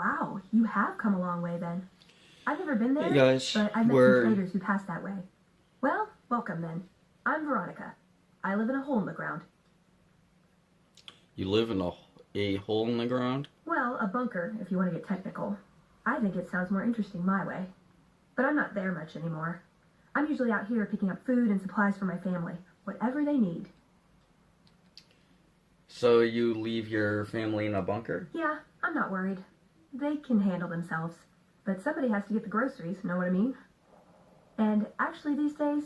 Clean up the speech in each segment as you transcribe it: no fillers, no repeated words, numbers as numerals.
Wow, you have come a long way then. I've never been there, Hey guys, but I've met some traders who pass that way. Well, welcome then. I'm Veronica. I live in a hole in the ground. You live in a hole in the ground? Well, a bunker, if you want to get technical. I think it sounds more interesting my way. But I'm not there much anymore. I'm usually out here picking up food and supplies for my family, whatever they need. So you leave your family in a bunker? Yeah, I'm not worried. They can handle themselves. But somebody has to get the groceries, know what I mean? And actually these days,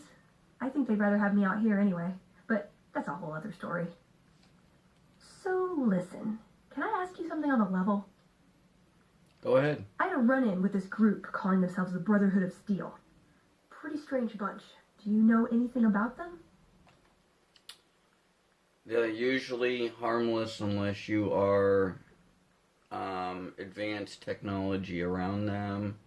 I think they'd rather have me out here anyway. But that's a whole other story. So listen, can I ask you something on a level? Go ahead. I had a run-in with this group calling themselves the Brotherhood of Steel. Pretty strange bunch. Do you know anything about them? They're usually harmless unless you are advanced technology around them.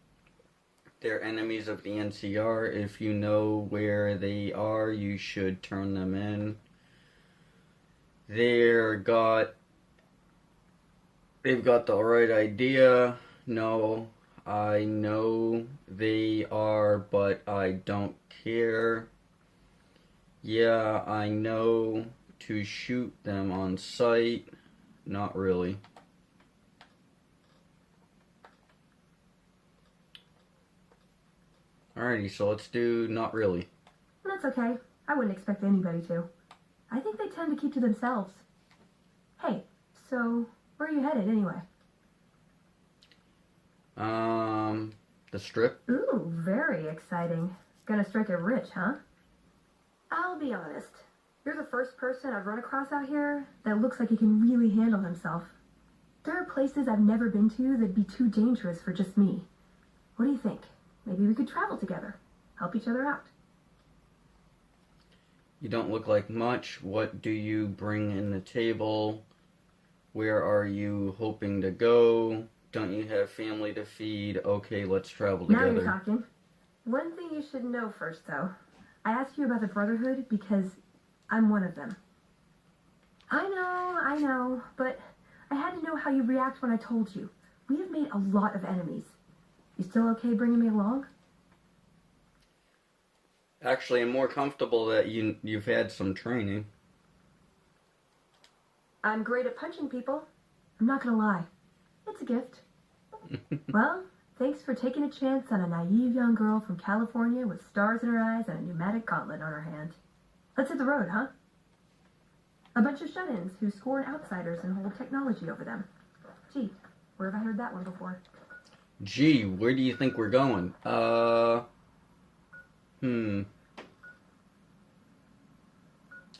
They're enemies of the NCR. If you know where they are, you should turn them in. They've got the right idea. No, I know they are, but I don't care. Yeah, I know to shoot them on sight. Not really. Alrighty, so let's do not really. That's okay. I wouldn't expect anybody to. I think they tend to keep to themselves. Hey, so where are you headed anyway? The strip? Ooh, very exciting. Gonna strike it rich, huh? I'll be honest. You're the first person I've run across out here that looks like he can really handle himself. There are places I've never been to that'd be too dangerous for just me. What do you think? Maybe we could travel together. Help each other out. You don't look like much. What do you bring in the table? Where are you hoping to go? Don't you have family to feed? Okay, let's travel together. Now you're talking. One thing you should know first, though. I asked you about the Brotherhood because I'm one of them. I know, but I had to know how you'd react when I told you. We have made a lot of enemies. You still okay bringing me along? Actually, I'm more comfortable that you've had some training. I'm great at punching people. I'm not gonna lie. It's a gift. Well, thanks for taking a chance on a naive young girl from California with stars in her eyes and a pneumatic gauntlet on her hand. Let's hit the road, huh? A bunch of shut-ins who scorn outsiders and hold technology over them. Gee, where have I heard that one before? Gee, where do you think we're going?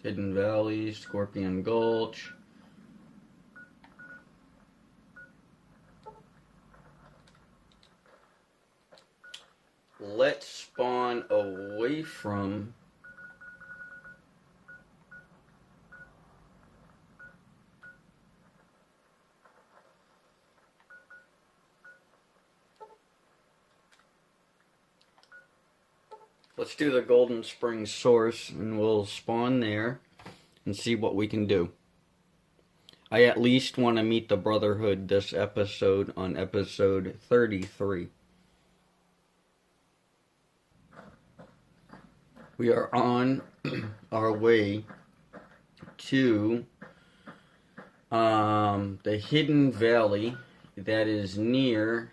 Hidden Valley, Scorpion Gulch. Let's spawn away from... Let's do the Golden Springs source, and we'll spawn there and see what we can do. I at least want to meet the Brotherhood this episode on episode 33. We are on our way to the Hidden Valley that is near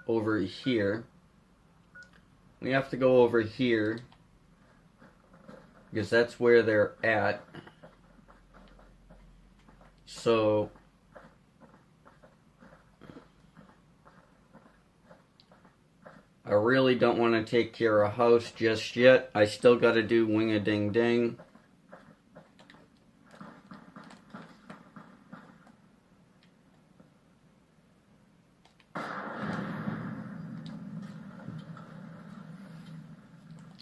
over here. We have to go over here because that's where they're at. So I really don't want to take care of a house just yet. I still got to do wing-a-ding-ding.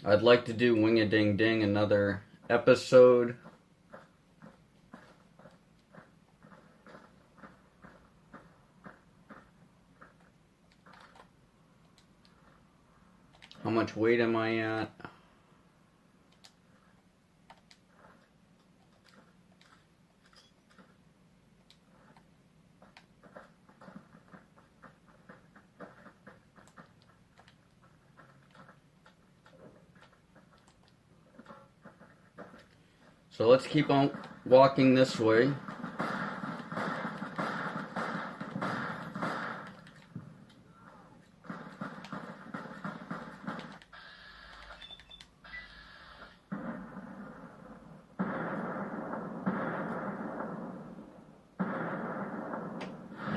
I'd like to do wing-a-ding-ding another episode. How much weight am I at? So let's keep on walking this way.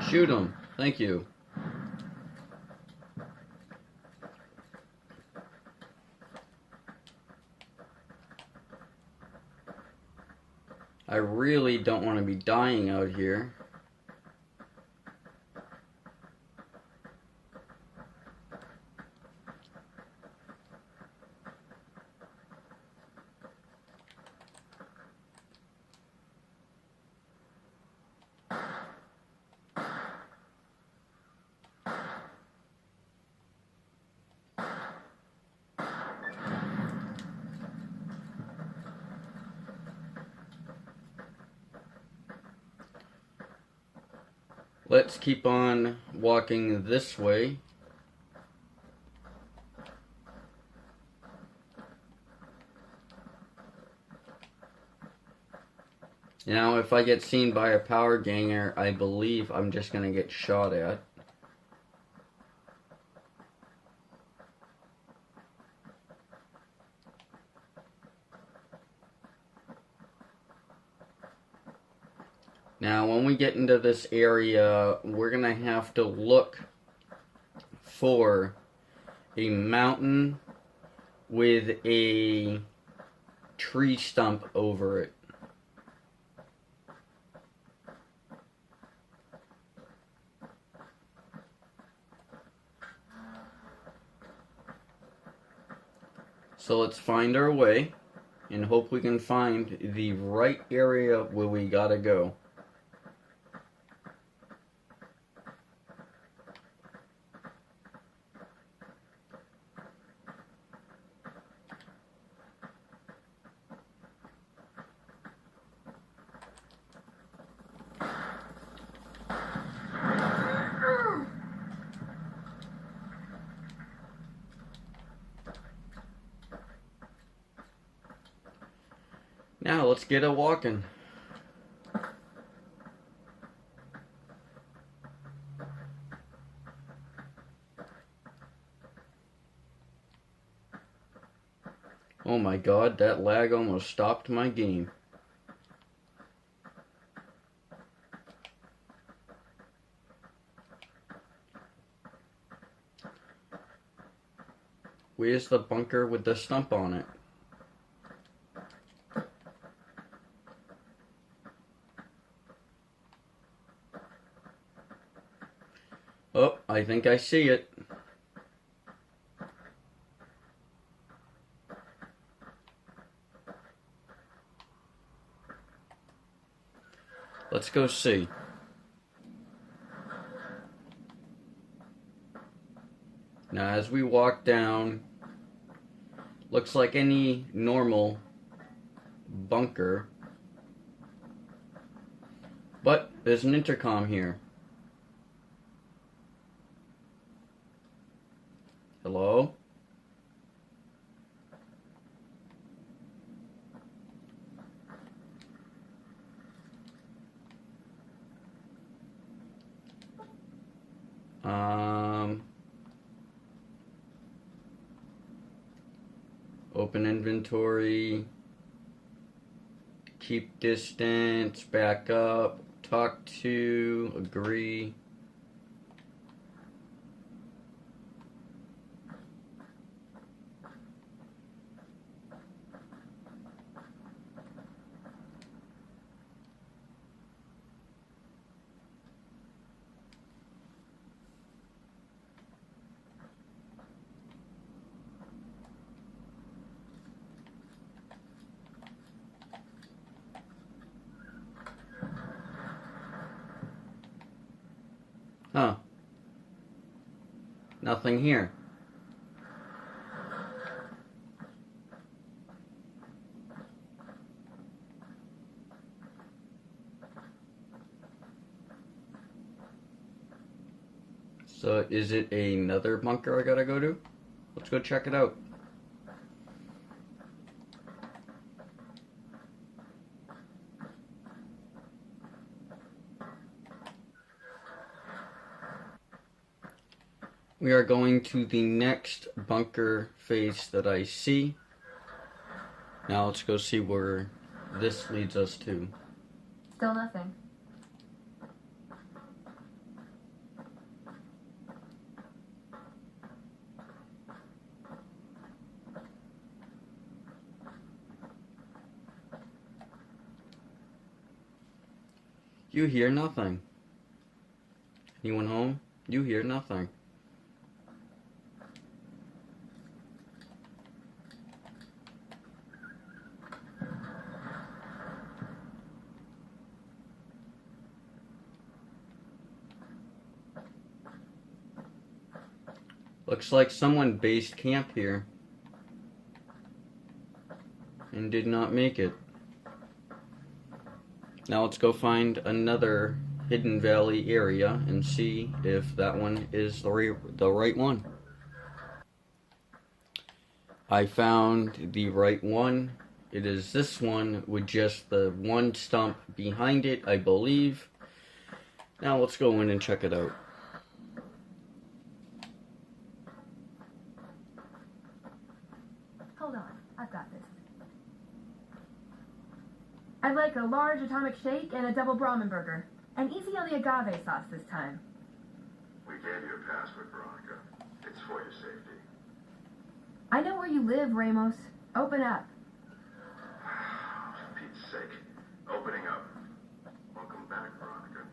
Shoot him. Thank you. I really don't want to be dying out here. Let's keep on walking this way. Now, if I get seen by a power ganger, I believe I'm just going to get shot at. Now, when we get into this area, we're going to have to look for a mountain with a tree stump over it. So let's find our way and hope we can find the right area where we gotta go. Now let's get a walking. Oh my god, that lag almost stopped my game. Where's the bunker with the stump on it? Oh, I think I see it. Let's go see. Now, as we walk down, looks like any normal bunker, but there's an intercom here. Hello? Open inventory, keep distance, back up, talk to, agree. Huh. Nothing here. So is it another bunker I gotta go to? Let's go check it out. We are going to the next bunker face that I see. Now let's go see where this leads us to. Still nothing. You hear nothing. Anyone home? You hear nothing. Looks like someone based camp here and did not make it. Now let's go find another Hidden Valley area and see if that one is the right one. I found the right one. It is this one with just the one stump behind it, I believe. Now let's go in and check it out. Hold on, I've got this. I'd like a large atomic shake and a double Brahmin burger. And easy on the agave sauce this time. We gave you a password, Veronica. It's for your safety. I know where you live, Ramos. Open up. For Pete's sake. Opening up. Welcome back, Veronica.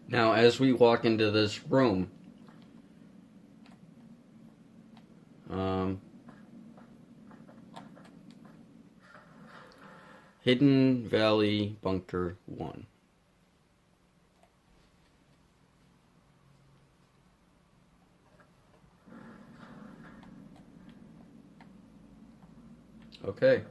Now as we walk into this room, Hidden Valley Bunker 1. Okay.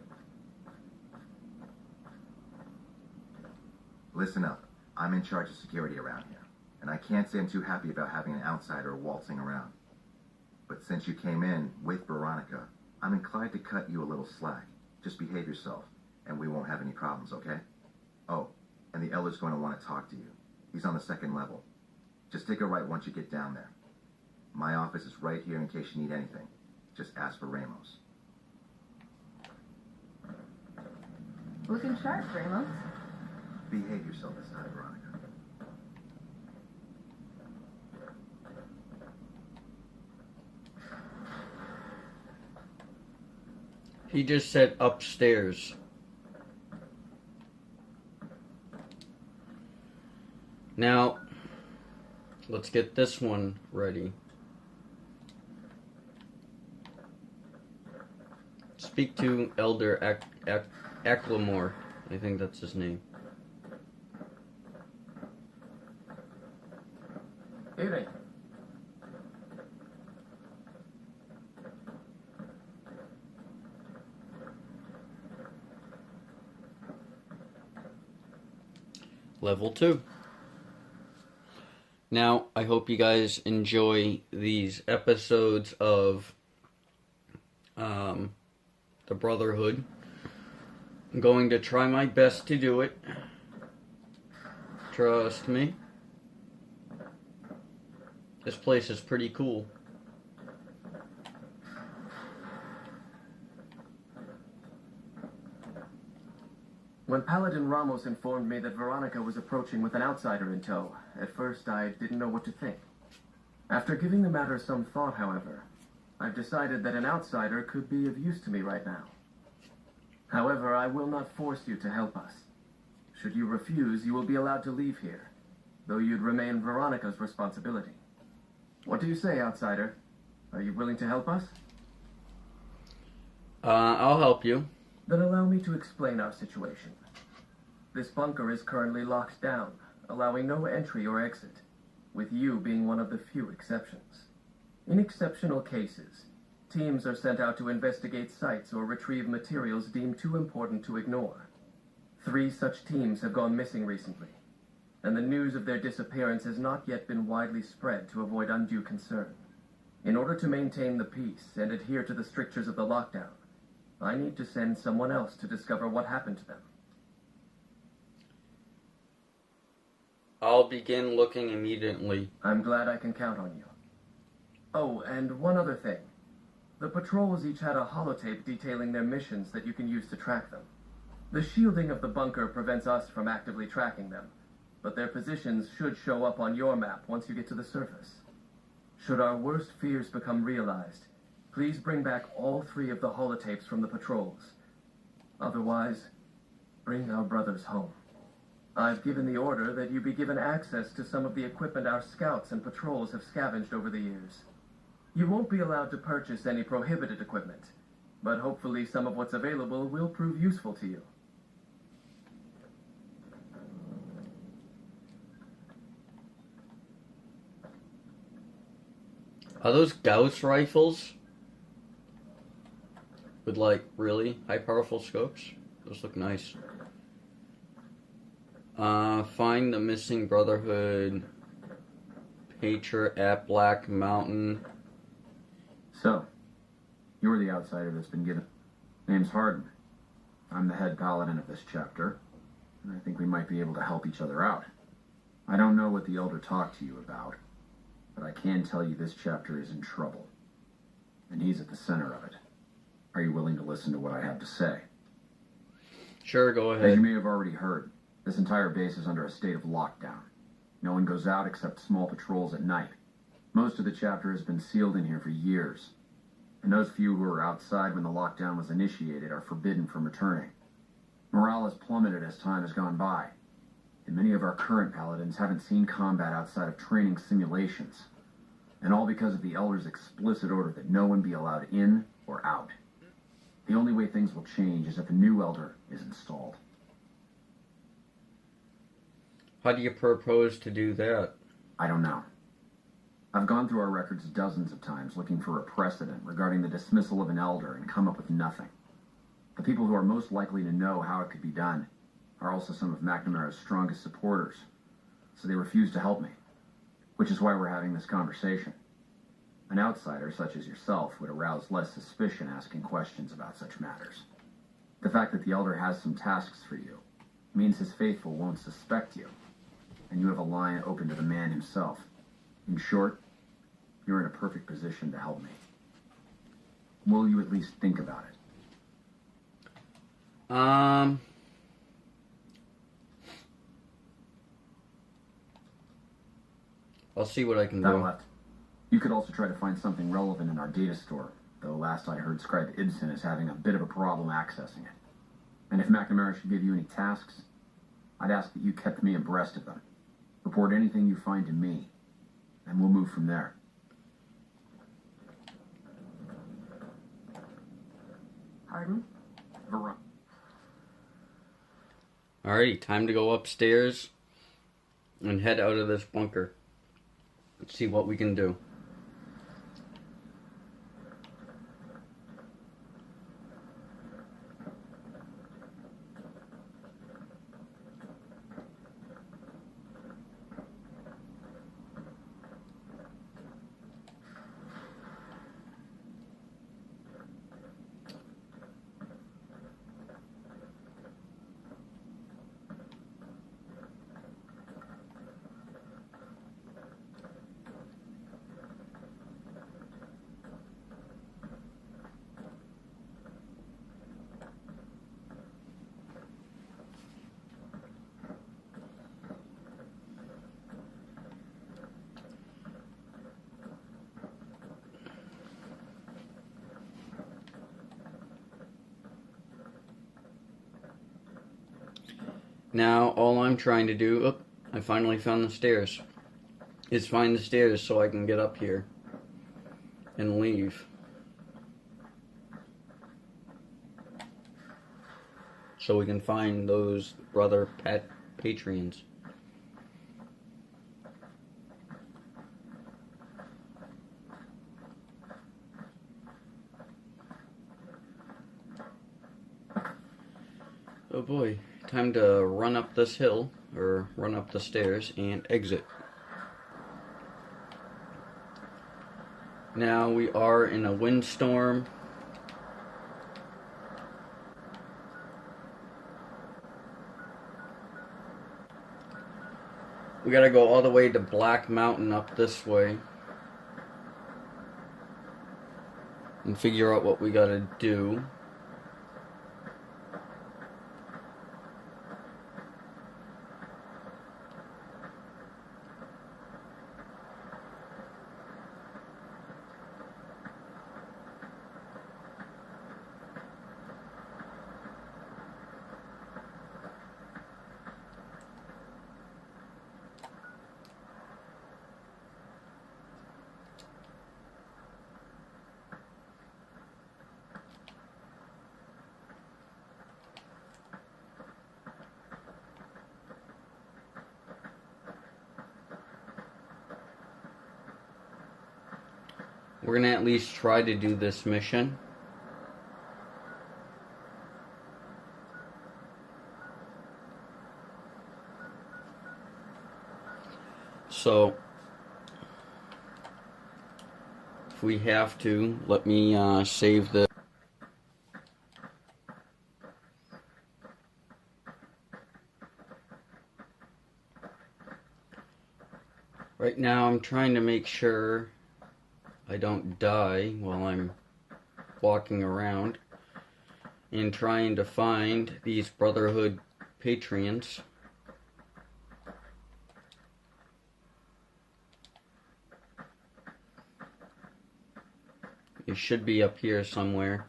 Listen up. I'm in charge of security around here, and I can't say I'm too happy about having an outsider waltzing around. But since you came in with Veronica, I'm inclined to cut you a little slack. Just behave yourself, and we won't have any problems, okay? Oh, and the Elder's going to want to talk to you. He's on the second level. Just take a right once you get down there. My office is right here in case you need anything. Just ask for Ramos. Looking sharp, Ramos. Behave yourself this time, Veronica. He just said upstairs. Now, let's get this one ready. Speak to Elder Acklemore. I think that's his name. Evening. Level 2. Now, I hope you guys enjoy these episodes of the Brotherhood. I'm going to try my best to do it. Trust me. This place is pretty cool. When Paladin Ramos informed me that Veronica was approaching with an outsider in tow, at first I didn't know what to think. After giving the matter some thought, however, I've decided that an outsider could be of use to me right now. However, I will not force you to help us. Should you refuse, you will be allowed to leave here, though you'd remain Veronica's responsibility. What do you say, outsider? Are you willing to help us? I'll help you. Then allow me to explain our situation. This bunker is currently locked down, allowing no entry or exit, with you being one of the few exceptions. In exceptional cases, teams are sent out to investigate sites or retrieve materials deemed too important to ignore. 3 such teams have gone missing recently, and the news of their disappearance has not yet been widely spread to avoid undue concern. In order to maintain the peace and adhere to the strictures of the lockdown, I need to send someone else to discover what happened to them. I'll begin looking immediately. I'm glad I can count on you. Oh, and one other thing. The patrols each had a holotape detailing their missions that you can use to track them. The shielding of the bunker prevents us from actively tracking them, but their positions should show up on your map once you get to the surface. Should our worst fears become realized, please bring back all 3 of the holotapes from the patrols. Otherwise, bring our brothers home. I've given the order that you be given access to some of the equipment our scouts and patrols have scavenged over the years. You won't be allowed to purchase any prohibited equipment, but hopefully some of what's available will prove useful to you. Are those Gauss rifles? With like really high powerful scopes? Those look nice. Find the missing Brotherhood Patriot at Black Mountain. So, you're the outsider that's been given. Name's Hardin. I'm the head paladin of this chapter, and I think we might be able to help each other out. I don't know what the Elder talked to you about, but I can tell you this chapter is in trouble, and he's at the center of it. Are you willing to listen to what I have to say? Sure, go As ahead. you may have already heard, this entire base is under a state of lockdown. No one goes out except small patrols at night. Most of the chapter has been sealed in here for years, and those few who were outside when the lockdown was initiated are forbidden from returning. Morale has plummeted as time has gone by, and many of our current paladins haven't seen combat outside of training simulations, and all because of the Elder's explicit order that no one be allowed in or out. The only way things will change is if a new Elder is installed. How do you propose to do that? I don't know. I've gone through our records dozens of times looking for a precedent regarding the dismissal of an Elder and come up with nothing. The people who are most likely to know how it could be done are also some of McNamara's strongest supporters, so they refuse to help me, which is why we're having this conversation. An outsider such as yourself would arouse less suspicion asking questions about such matters. The fact that the Elder has some tasks for you means his faithful won't suspect you, and you have a line open to the man himself. In short, you're in a perfect position to help me. Will you at least think about it? I'll see what I can That do. left. You could also try to find something relevant in our data store, though last I heard Scribe Ibsen is having a bit of a problem accessing it. And if McNamara should give you any tasks, I'd ask that you kept me abreast of them. Report anything you find to me, and we'll move from there. Hardin? Alrighty, time to go upstairs and head out of this bunker. Let's see what we can do. Now, all I'm trying to do, I finally found the stairs, is find the stairs so I can get up here and leave. So we can find those brother Patreons. Oh boy. Time to run up this hill, or run up the stairs, and exit. Now we are in a windstorm. We gotta go all the way to Black Mountain up this way. And figure out what we gotta do. We're gonna at least try to do this mission. So, if we have to, let me save the... Right now I'm trying to make sure I don't die while I'm walking around and trying to find these Brotherhood Patreons. It should be up here somewhere.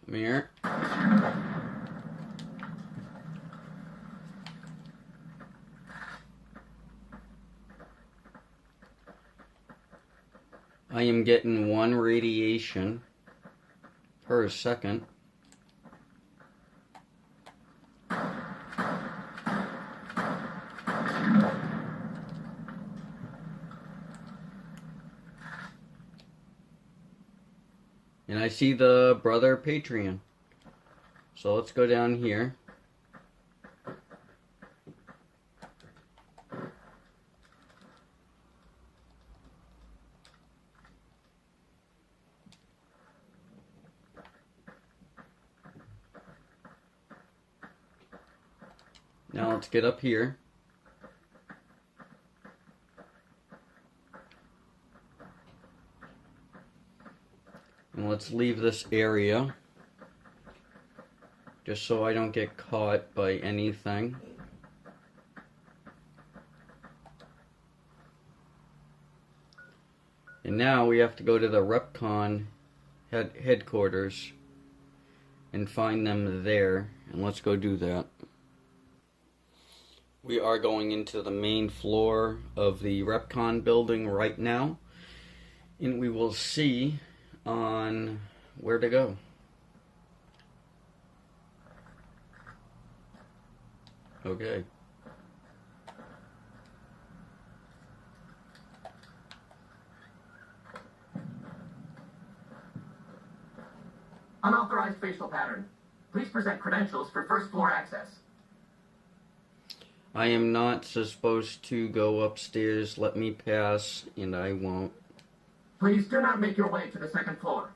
Come here. I am getting 1 radiation per second. And I see the brother Patreon. So let's go down here. Now let's get up here. And let's leave this area. Just so I don't get caught by anything. And now we have to go to the RepCon headquarters and find them there. And let's go do that. We are going into the main floor of the RepCon building right now, and we will see on where to go. Okay. Unauthorized facial pattern. Please present credentials for first floor access. I am not supposed to go upstairs. Let me pass, and I won't. Please do not make your way to the second floor.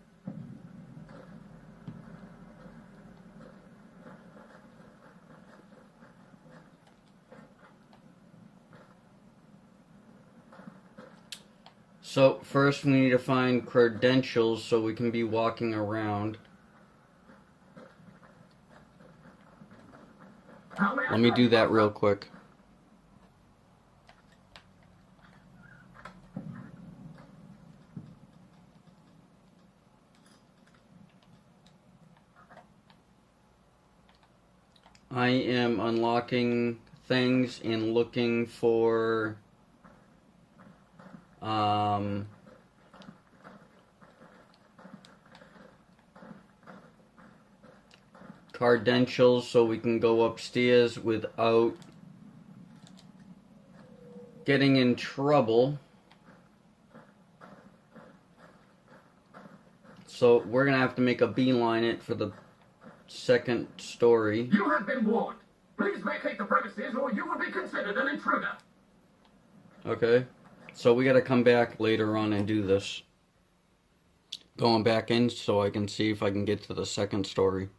So, first we need to find credentials so we can be walking around. Let me do that real quick. I am unlocking things and looking for credentials so we can go upstairs without getting in trouble. So we're gonna have to make a beeline it for the second story. You have been warned. Please vacate the premises or you will be considered an intruder. Okay. So we gotta come back later on and do this. Going back in so I can see if I can get to the second story.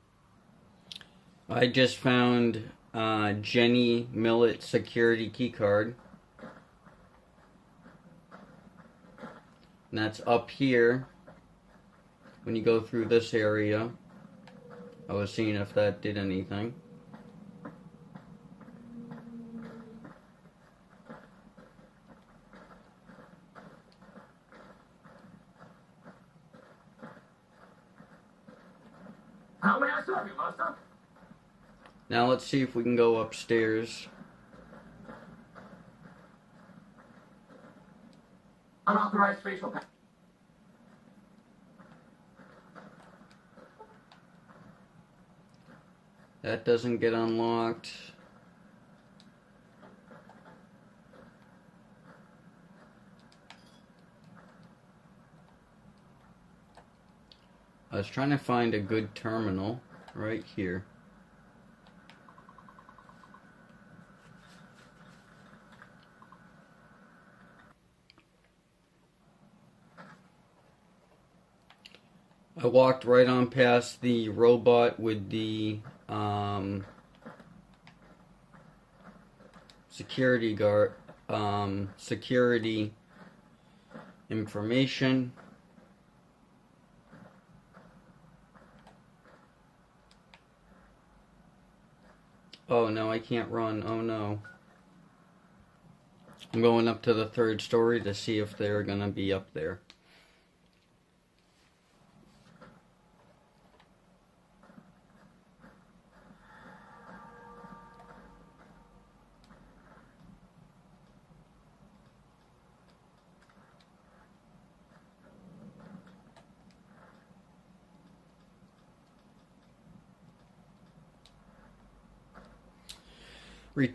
I just found Jenny Millet security keycard. And that's up here. When you go through this area. I was seeing if that did anything. How may I serve you, master? Now let's see if we can go upstairs. Unauthorized facial pa- That doesn't get unlocked. I was trying to find a good terminal right here. I walked right on past the robot with the security guard, security information. Oh no, I can't run. Oh no. I'm going up to the third story to see if they're gonna be up there.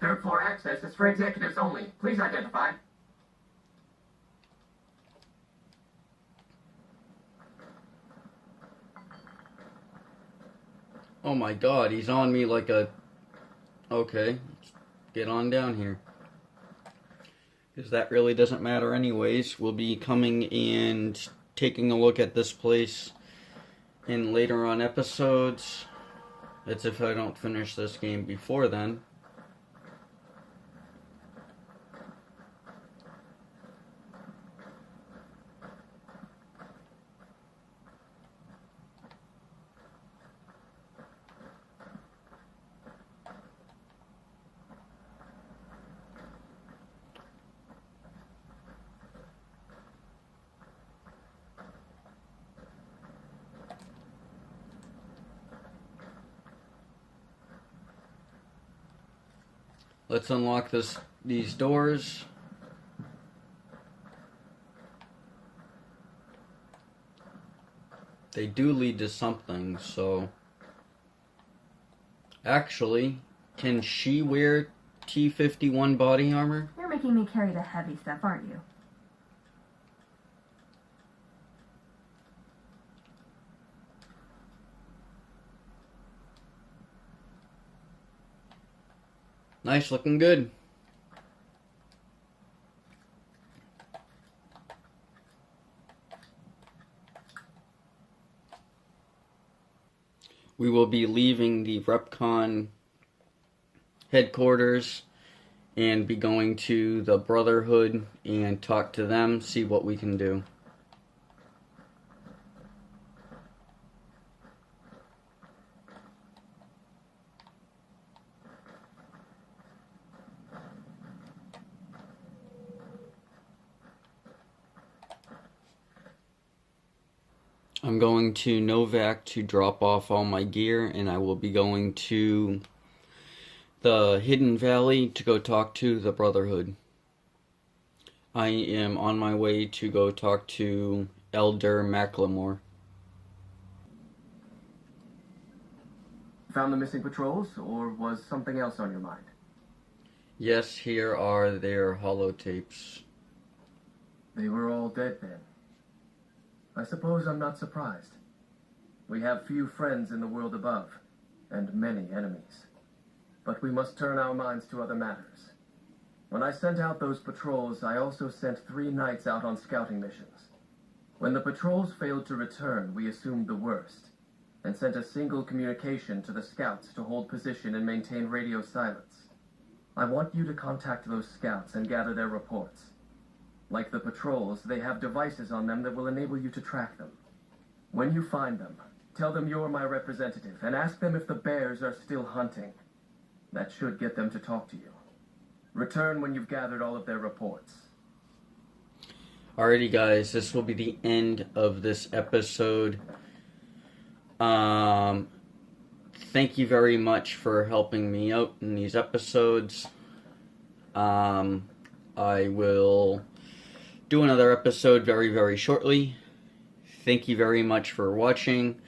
Third floor access is for executives only. Please identify. Oh my god, he's on me like a... Okay, let's get on down here. Because that really doesn't matter anyways. We'll be coming and taking a look at this place in later on episodes. That's if I don't finish this game before then. Let's unlock these doors. They do lead to something, so... Actually, can she wear T-51 body armor? You're making me carry the heavy stuff, aren't you? Nice, looking good. We will be leaving the Repcon headquarters and be going to the Brotherhood and talk to them, see what we can do. I'm going to Novak to drop off all my gear, and I will be going to the Hidden Valley to go talk to the Brotherhood. I am on my way to go talk to Elder Macklemore. Found the missing patrols, or was something else on your mind? Yes, here are their holotapes. They were all dead then. I suppose I'm not surprised. We have few friends in the world above, and many enemies. But we must turn our minds to other matters. When I sent out those patrols, I also sent 3 knights out on scouting missions. When the patrols failed to return, we assumed the worst, and sent a single communication to the scouts to hold position and maintain radio silence. I want you to contact those scouts and gather their reports. Like the patrols, they have devices on them that will enable you to track them. When you find them, tell them you're my representative and ask them if the bears are still hunting. That should get them to talk to you. Return when you've gathered all of their reports. Alrighty, guys, this will be the end of this episode. Thank you very much for helping me out in these episodes. I will do another episode very, very shortly. Thank you very much for watching.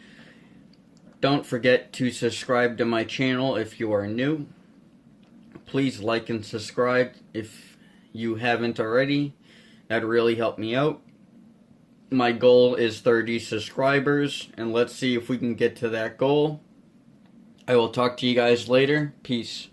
Don't forget to subscribe to my channel if you are new. Please like and subscribe if you haven't already. That'd really help me out. My goal is 30 subscribers, and let's see if we can get to that goal. I will talk to you guys later. Peace.